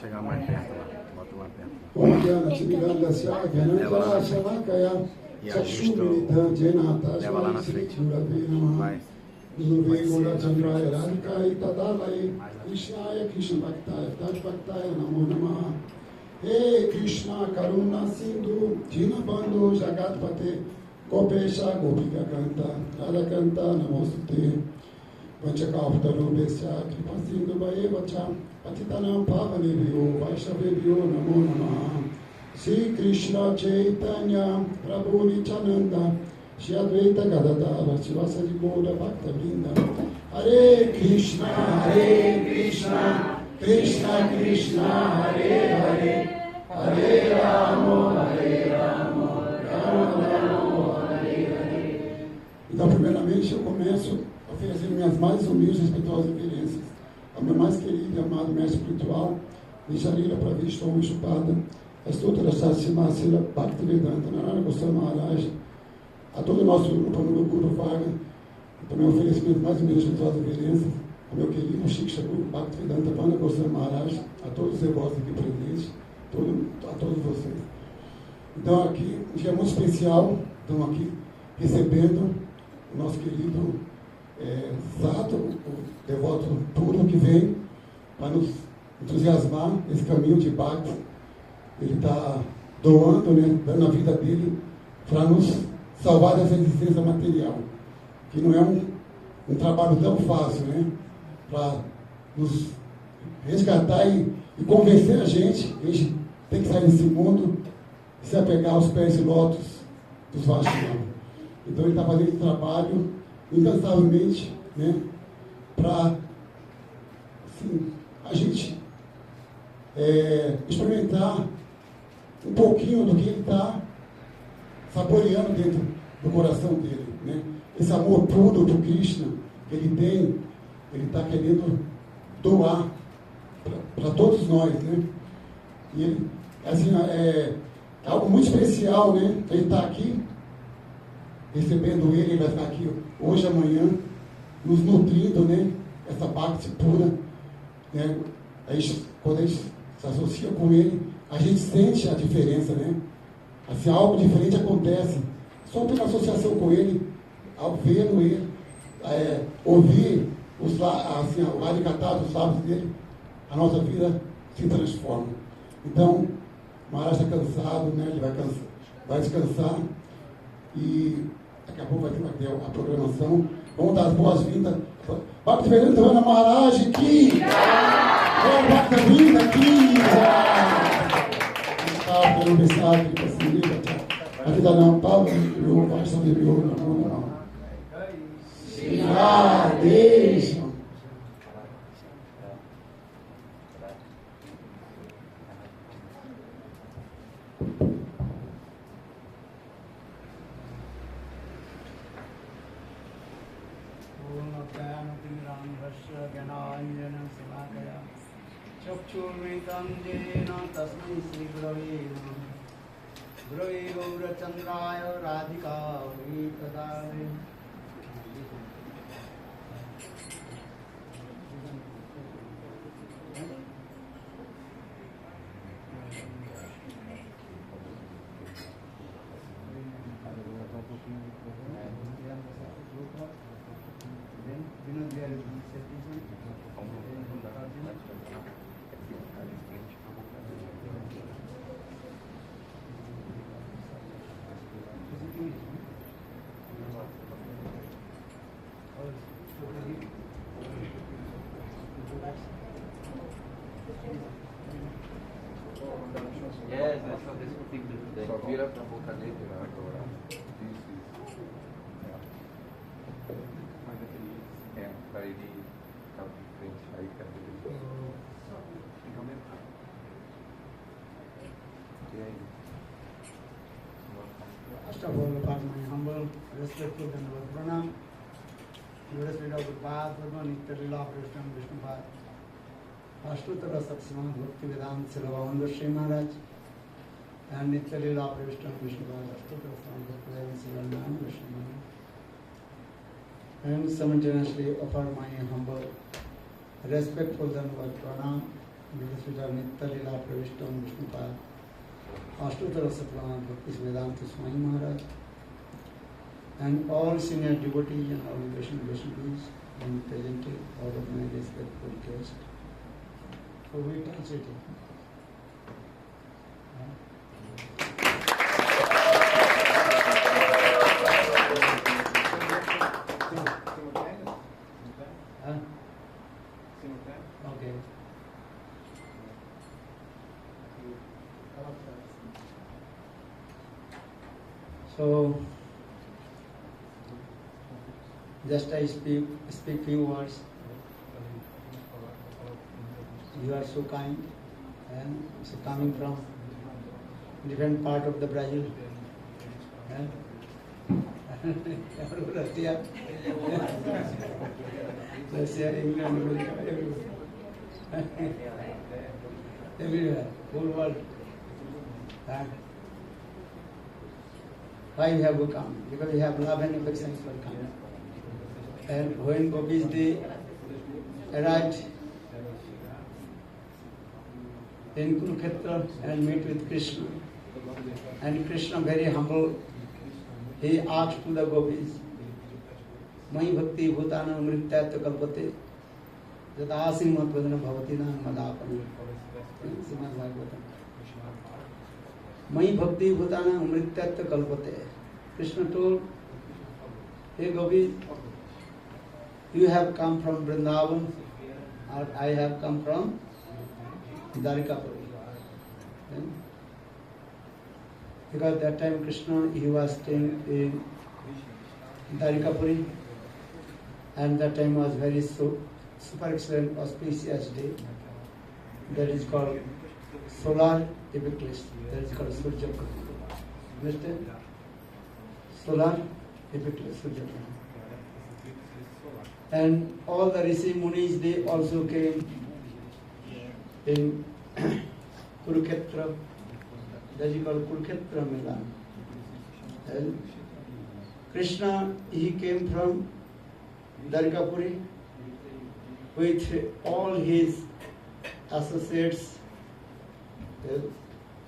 chegar mais perto lá. Bota mais perto. E ajusta leva lá na frente. Vai. Hey Krishna Karuna Sindhu Dinabandhu Jagatpate Gopesha Gopika Kanta Radhakanta Namostute Panchakalpatarubhesya Kripasindhu Bhayevacha Patitanam Pavanebhyo Vaishnavebhyo Namo Namaha Sri Krishna Chaitanya Prabhu Nityananda Shri Advaita Gadadhara Srivasadi Gaura Bhakta Vrinda Hare Krishna Krishna Krishna Hare Hare Hare Rama Rama Rama Hare Hare. Então, primeiramente, eu começo oferecendo minhas mais humildes e respeitosas reverências ao meu mais querido e amado mestre espiritual, Nisharila Pravishta Om Chupada, a estrutura Sasima Sila Bhaktivedanta Narayana Goswami Maharaj, a todo o nosso grupo, no Guru Vaga, também ofereço minhas mais humildes e respeitosas reverências ao meu querido Shiksha Guru Bhaktivedanta Vana Goswami Maharaj, a todos os devotos aqui presentes, a todos vocês. Então, aqui, um dia muito especial, estamos aqui recebendo o nosso querido Sato, o devoto puro que vem para nos entusiasmar nesse caminho de Bhakti. Ele está doando, né, dando a vida dele para nos salvar dessa existência material, que não é um trabalho tão fácil, né, para nos resgatar e convencer a gente tem que sair desse mundo e se apegar aos pés de lótus dos Vaishnavas. Então ele está fazendo esse trabalho incansavelmente, né, para assim, a gente experimentar um pouquinho do que ele está saboreando dentro do coração dele, né? Esse amor puro do Krishna que ele tem, ele está querendo doar para todos nós, né? E ele, assim, é algo muito especial, né? Ele está aqui recebendo ele vai estar aqui hoje, amanhã, nos nutrindo, né? Essa Bhakti pura, né? Quando a gente se associa com ele, a gente sente a diferença, né? Assim, algo diferente acontece só pela associação com ele, ao vendo ele, ouvir os Harikatha, os lábios dele, a nossa vida se transforma. Então, o Maharaj está cansado, né? Ele vai descansar e daqui a pouco vai ter a programação. Vamos dar as boas-vindas. Bhaktivedanta Vana Maharaj aqui! Bhaktivedanta aqui! Pelo mensagem que facilita, a vida não Pablo, eu gosto de mim, não. Deixa. चक्षुर्मितं येन तस्मै श्रीगुरवे नमः। गुरवे गौरचन्द्राय राधिकायै तदालये। Yes, that's how this will be today. Só vira pra boca dele agora. Isso. Mas aquele para ele ficar de frente, aí fica tudo. Fica meio rápido. E aí? First of all, upon my humble, respectful and pranam, Lotus Leela Prabhupada, Nitya Leela Prabhupada, Vishnupad, Ashtutara Satsama Bhaktivedanta Silavanda Sri Maharaj, and Nitya Leela Prabhupada, Vishnupad, Ashtutara Satsama Bhaktivedanta Silavanda Sri Maharaj. And simultaneously offer my humble, respectful and pranam Vidasvita Nitya Lila Pravishtam Vishnupad Ashtotara Satpana Bhakti Vedanta Swami Maharaj and all senior devotees and all Vaishnavas and presented all of my respectful guests. So we touch it. Okay. So, just I speak few words. You are so kind and so coming from different part of the Brazil. Russia, England, America, everywhere, whole world. Why we have to come? Because we have love and affection for coming. And when Gopis they arrived in Kurukshetra and meet with Krishna, and Krishna very humble, he asked to the Gopis, Mai bhakti bhutana mrityat kalpate jatasi matvadana bhavatina madapani. Srimad Bhagavatam. Mai bhakti bhutana mrityat kalpate. Krishna told, hey Gopis, you have come from Vrindavan, or I have come from Dwarikapuri. Because that time Krishna, he was staying in Dwarikapuri, and that time was very super excellent auspicious day. That is called solar eclipse. That is called Surya Grahana. Understand? Solar eclipse, Surya Grahana. And all the Rishi Munis, they also came in Kurukshetra. That is called Kurukshetra Milan. And Krishna, he came from Dwarikapuri with all his associates.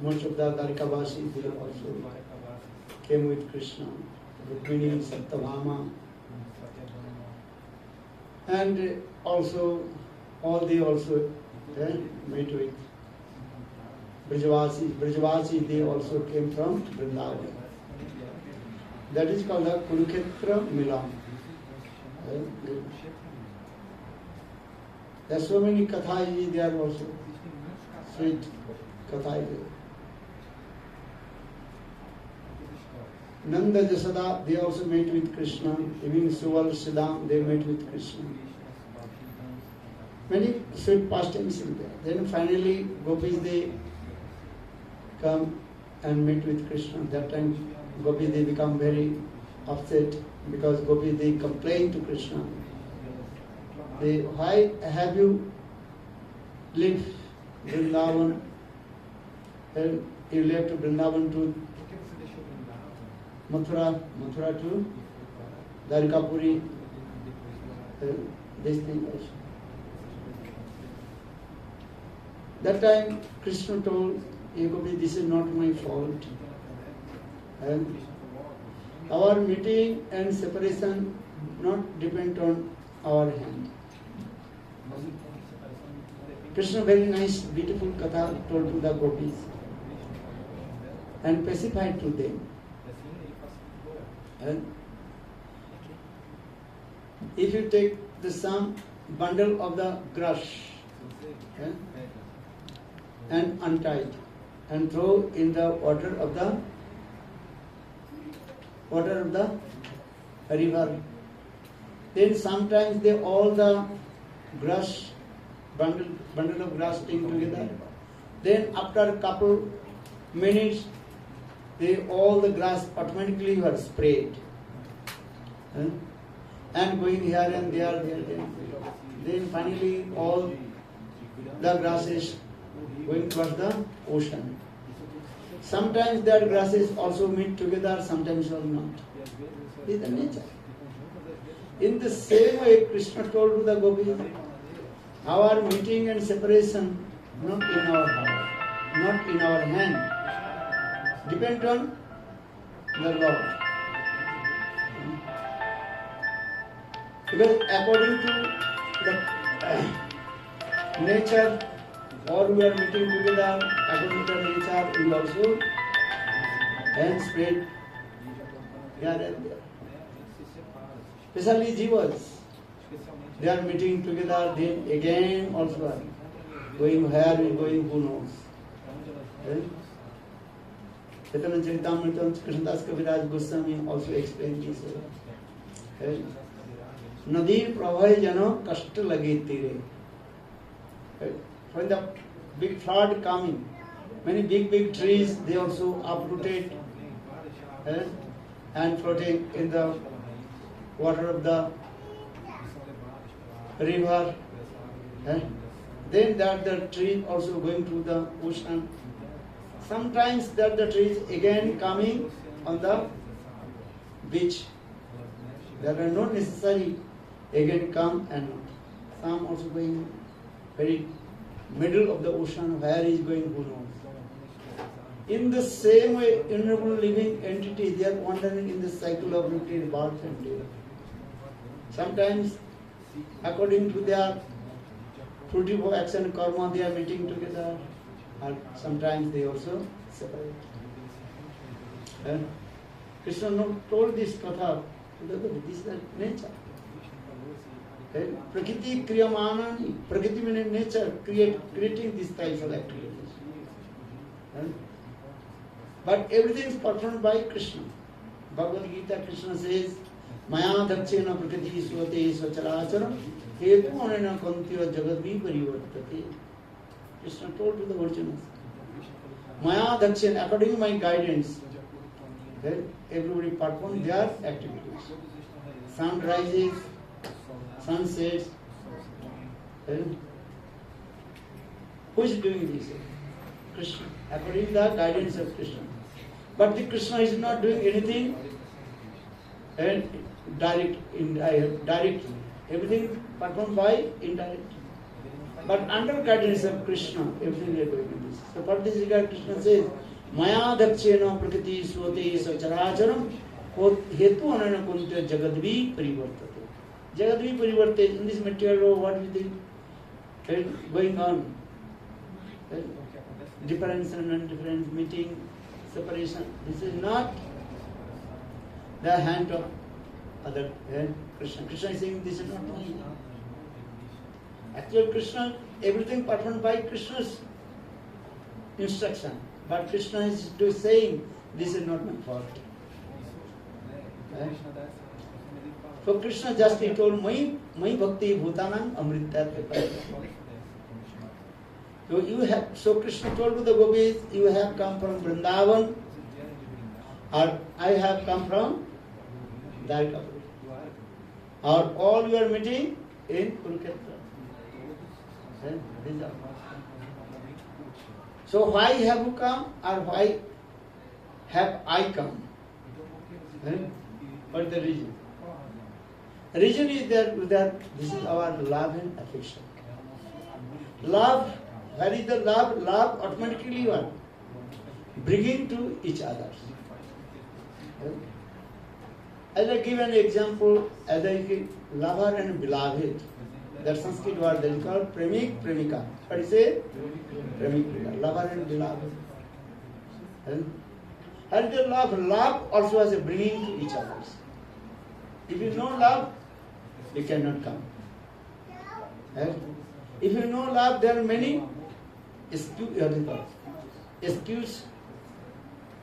Most of the Dwarikavasis, they also came with Krishna. Rukmini, Satyabhama, and also all they also met with Brajavasi. Brajavasi, they also came from Vrindavan. That is called the Kurukshetra Milan. There are so many kathas there also. Sweet kathas. Nanda Jasada, they also met with Krishna. Even Suval Siddham, they met with Krishna. Many sweet pastimes in there. Then finally, Gopis, they come and meet with Krishna. That time, Gopis, they become very upset because Gopis, they complain to Krishna. They, why have you left Vrindavan? And you left Vrindavan to Mathura to Dwarikapuri, this thing also. That time Krishna told, Gopi, this is not my fault. And our meeting and separation not depend on our hand. Krishna very nice, beautiful katha told to the Gopis and pacified to them. And if you take the some bundle of the grass and untied and throw in the water of the river, then sometimes they all the grass bundle of grass thing together. Then after a couple minutes, all the grass automatically were sprayed. And going here and there. Then finally all the grasses going towards the ocean. Sometimes that grasses also meet together, sometimes will not. This is the nature. In the same way, Krishna told to the Gopis, our meeting and separation not in our heart, not in our hand. Depend on the Lord. Because according to the nature, or we are meeting together, according to the nature, we also and spread here and there. Especially Jivas, they are meeting together, then again also are going where we going, who knows. Chaitanya Charitamrita, Krishnadas Kaviraj Goswami also explained this. Nadir pravai jano kashta lage tere. When the big flood coming, many big trees, they also uprooted and floating in the water of the river. Then that the tree also going to the ocean. Sometimes that the trees again coming on the beach. There are not necessary again come and some also going very middle of the ocean, where is going, who knows. In the same way, innumerable living entities, they are wandering in the cycle of routine birth and death. Sometimes, according to their fruitful action karma, they are meeting together, and sometimes they also separate. Krishna told this katha, this is the nature. Prakriti kriyamanani, Prakriti meaning nature, creating these types of activities. But everything is performed by Krishna. Bhagavad Gita, Krishna says, Maya dakshena prakriti svate svacharacharam hetu anena kantya jagadvi parivartate. Krishna told to the Arjunas, Maya dakshena, according to my guidance, everybody performs their activities. Sun rises, sun sets. Who is doing this? Krishna, according to the guidance of Krishna. But the Krishna is not doing anything and direct, everything performed by indirect. But under guidance of Krishna, everything they are doing this. So for this regard, Krishna says, Maya dakshena prakriti svate sacharacharam hetu anana kuntya jagadvi parivartate. Jagadvi parivartate, in this material world, what is the going on? Difference and non-difference, meeting, separation. This is not the hand of other Krishna. Krishna is saying this is not me. Actually, Krishna, everything performed by Krishna's instruction. But Krishna is saying this is not my fault. So Krishna just he told Mai Bhakti Bhutanam Amritat. So Krishna told to the gopis, you have come from Vrindavan, or I have come from Dwarkapuri, or all you are meeting in Kurukshetra. So why have you come, or why have I come? What is the reason? The reason is that this is our love and affection. Love, where is the love? Love automatically what? Bringing to each other. As I give an example, as I give lover and beloved, that Sanskrit word that is called premik, premika. What is it? Premik, premika. Lover and beloved. And the love also has a bringing to each other. If you know love, you cannot come. If you know love, there are many excuse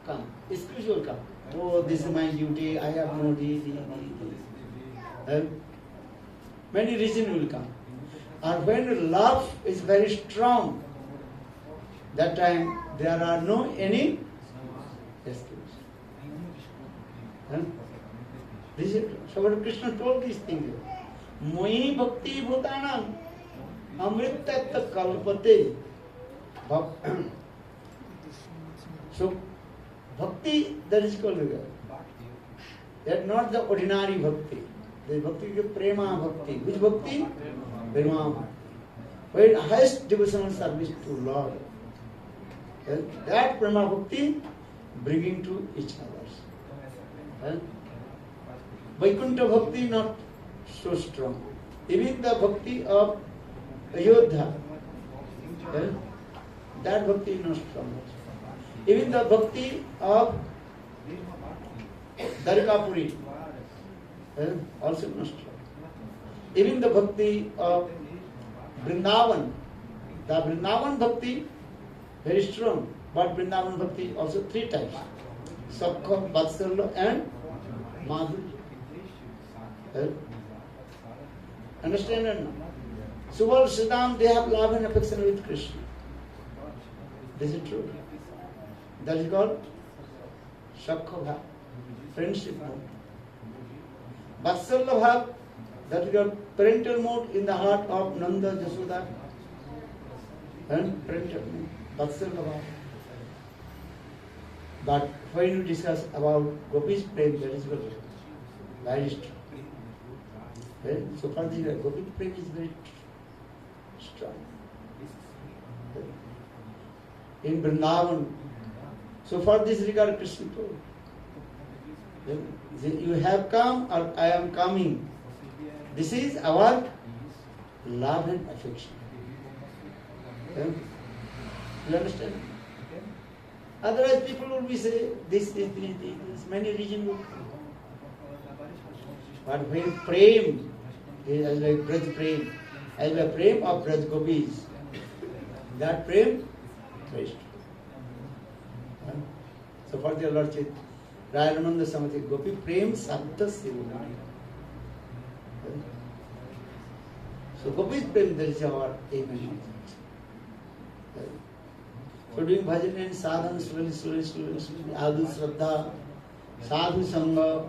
come. Excuse will come. Oh, this is my duty, I have no duty. Many reasons will come. And when love is very strong, that time there are no any excuse. So what Krishna told these things. Moi bhakti bhutanam amritat kalpate. So bhakti, that is called that not the ordinary bhakti. The bhakti is prema bhakti. Which bhakti? Prema bhakti. when highest devotional service to Lord, that Prema Bhakti bringing to each others. Vaikuntha Bhakti not so strong. Even the Bhakti of Ayodhya, that Bhakti is not strong. Even the Bhakti of Dwarkapuri, also not strong. Even the Bhakti of Vrindavan, the Vrindavan Bhakti very strong, but Vrindavan Bhakti also three types: Sakha, Vatsalya and Madhurya. Understand or not? Subal, Siddham, they have love and affection with Krishna. This is true. That is called Sakha Bhav, friendship mode. Vatsalya Bhav, that is called parental mode in the heart of Nanda, Jasoda, and parental mode. Vatsalya Bhav. But when you discuss about Gopi's prem, that is called very strong. So far, the Gopi prem is very strong. In Vrindavan, so for this regard, Krishna told, you have come or I am coming. This is our love and affection. You understand? Otherwise, people will be say this many reasons. But when prem is like Braj prem, as the prem of Braj Gopis, that prem Christ. So for the Lord Chaitanya, Rayananda Samati Gopi prem sabda sivunani. So Gopi's prem, that is our aim. So doing bhajan and sadhana, slowly, adu shraddha, sadhu sangha,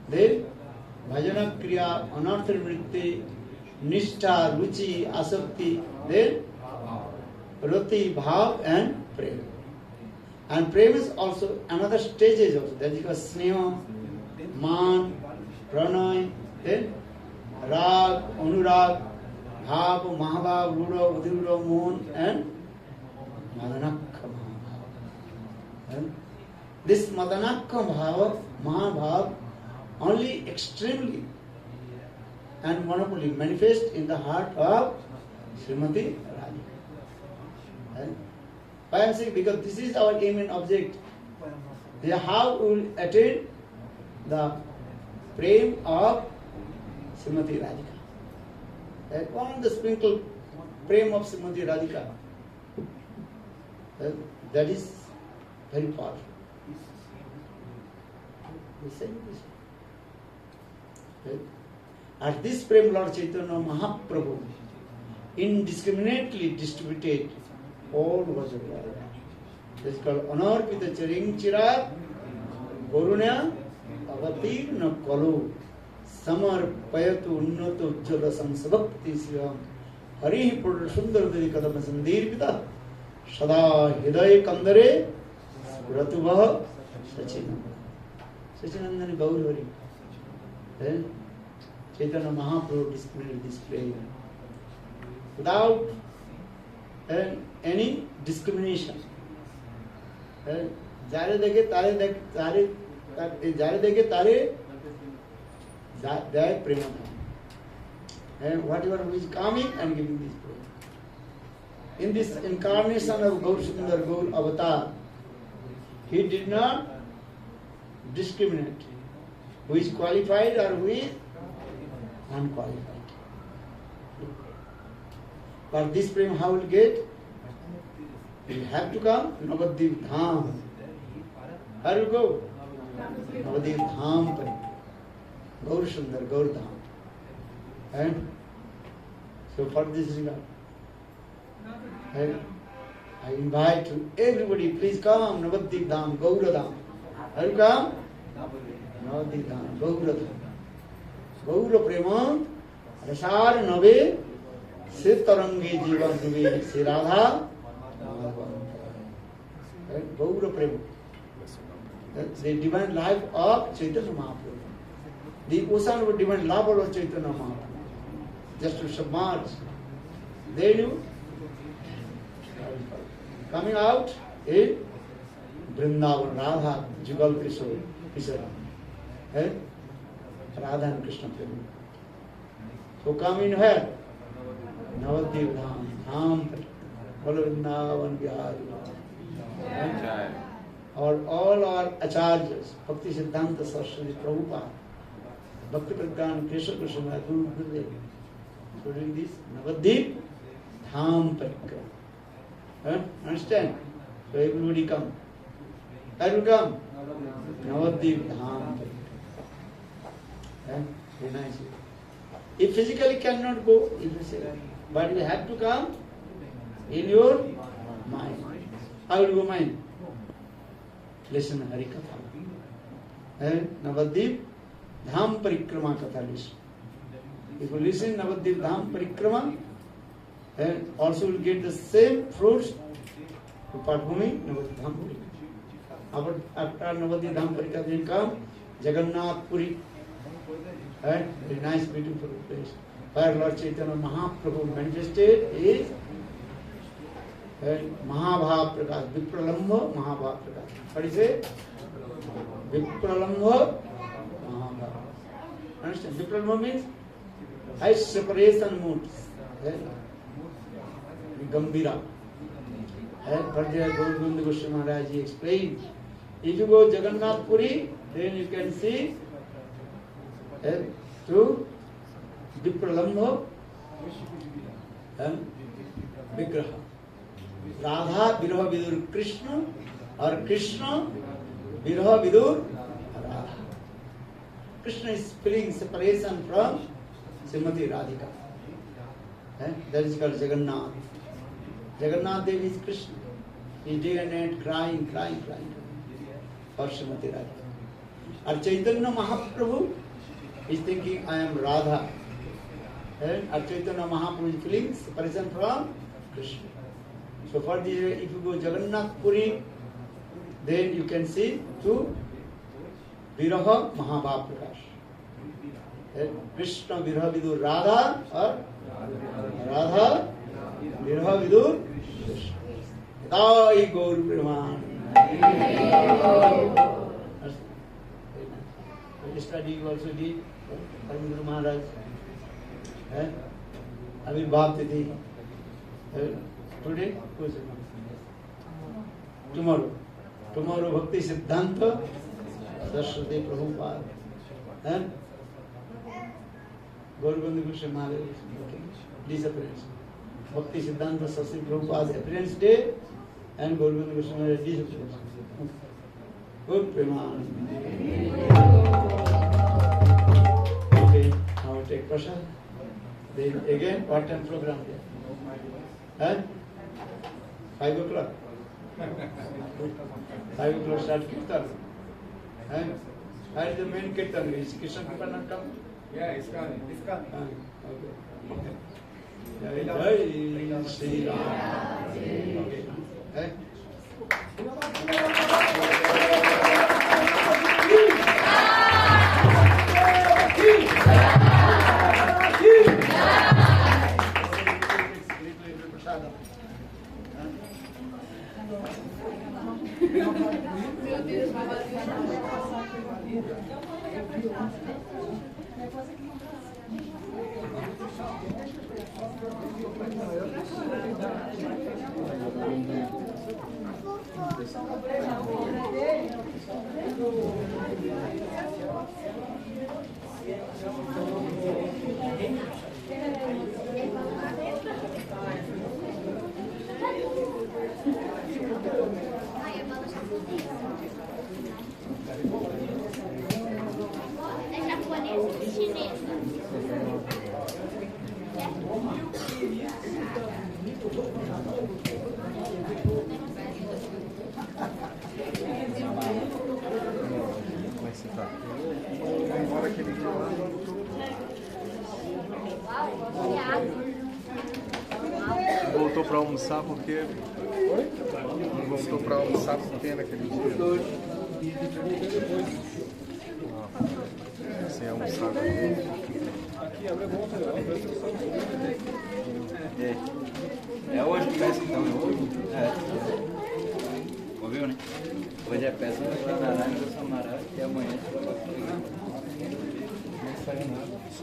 then bhajana kriya, anartha vritti, nishtha, ruchi, asakti, then rati, bhav and prem. And prem is also another stages also. That is called sneha, man, pranay, then rag, anurag, bhav, mahabhav, rudha, udhirudha, mohan and Madanakha Mahabhav. This Madanakha Mahabhav only extremely and wonderfully manifest in the heart of Srimati Radhika. Why I am saying? Because this is our aim and object. How we will attain the prem of Srimati Radhika. One of the sprinkled prem of Srimati Radhika. That is very powerful. At this prem, Lord Chaitanya Mahaprabhu indiscriminately distributed all Vajrayana. This is called Anarpita Charing Chirag Gorunya Avatirna Kalu Samar Payatu Unnato Ujjala Samsabhakti Siyam Hari Purra Sundar Dedi Kadama Sandir Pita Sada Hidaya Kandare Ratubaha Sachinanda. Sachinandani Gaurvari. Chaitanya Mahaprabhu displayed without any discrimination. Jare deke tare jai prema. Whatever who is coming and giving this prema. In this incarnation of Gaur Sundar Gaur Avatar, he did not discriminate who is qualified or who is unqualified. But this prema how will get? You have to come Navadvip Dham. Where you go? Navadvip Dham Pari. Gaur Sundar, Gaur Dham. And so for this regard, I invite you, everybody, please come Navadvip Dham, Gaura Dham. Where you come? Navadvip Dham, Gaura Dham. Gaura Prema, Rasar Nave, Sitarangi Jiva Duve, Siradha, Gaura Prema. That's the divine life of Chaitanya Mahaprabhu. The ocean of divine love of Chaitanya Mahaprabhu. Just to submerge Then you coming out in Vrindavan, Radha, Jugal Krishna, Radha and Krishna Prema. So come in where? Navadvip Dham, Dham, Vrindavan Vihari. All our acharyas, Bhakti Siddhanta Saraswati Prabhupada, Bhakti Pradhan, Krishna Krishna, Guru Gurudev. So doing this Navadvip Dham Parikrama. Understand? So everybody come. I will come. Navadvip Dham Parikrama. Very nice. If physically cannot go, if you say, but you have to come in your mind. How will you go mind? Listen Hari Katha. Navadvip Dham Parikrama Katha listen. If you listen Navadvip Dham Parikrama, also will get the same fruits to performing Navadvip Dham Parikrama. After Navadvip Dham Parikrama, then come Jagannath Puri. Very nice, beautiful place. Where Lord Chaitanya Mahaprabhu manifested is Mahabhav Prakash, Vipralambha Mahabhav Prakash. What is it? Vipralambha Mahabhav. Understand? Vipralambha means high separation mood. Gambhira. Bharjaya Gaurgunda Goswami Maharaj explained. If you go Jagannath Puri, then you can see to Vipralambha and Vigraha. Radha Viraha Vidur Krishna or Krishna Viraha Vidur Radha. Krishna is feeling separation from Srimati Radhika. That is called Jagannath. Jagannath Devi is Krishna. He day and night crying for Srimati Radhika. Our Chaitanya Mahaprabhu is thinking, I am Radha. And our Chaitanya Mahaprabhu is feeling separation from Krishna. So for this, if you go Jagannath Puri, then you can see to Viraha Mahabhav Prakash. Krishna Viraha Vidur Radha or Radha Viraha Vidur Krishna. Dai Gaur Preman. Study you also did. Paramahansa Maharaj. Avirbhav Tithi. Today? Tomorrow. Tomorrow Bhakti Siddhanta Saraswati Prabhupada. Gaurganda Goswami Maharaj this appearance. Bhakti Siddhanta Saraswati Prabhupada appearance day and Gaurganda Goswami Maharaj this appearance. Good Preman. Okay, now take prasad. Then again, what time program there? 5 o'clock. 5 o'clock start kirtan. Where is the main kirtan? Is Krishna Kirtan not come? Yeah, it's coming. Okay. Jai Shri Ram. Okay. Voltou para almoçar porque... Oi? Não voltou para almoçar porque naquele dia. Sem almoçar. Aqui, abre a boca.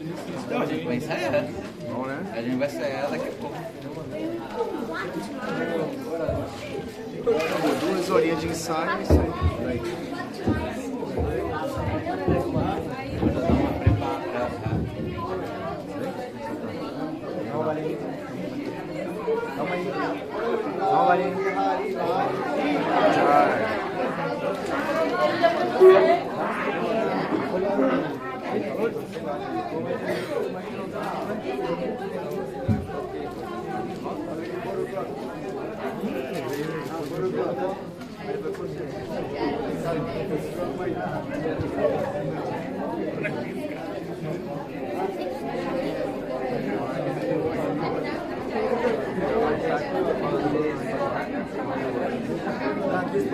Então, a gente vai ensaiar. Bom, né? A gente vai ensaiar daqui a pouco. 2 horinhas de ensaio, isso aí. Daí. Vou dar uma preparada.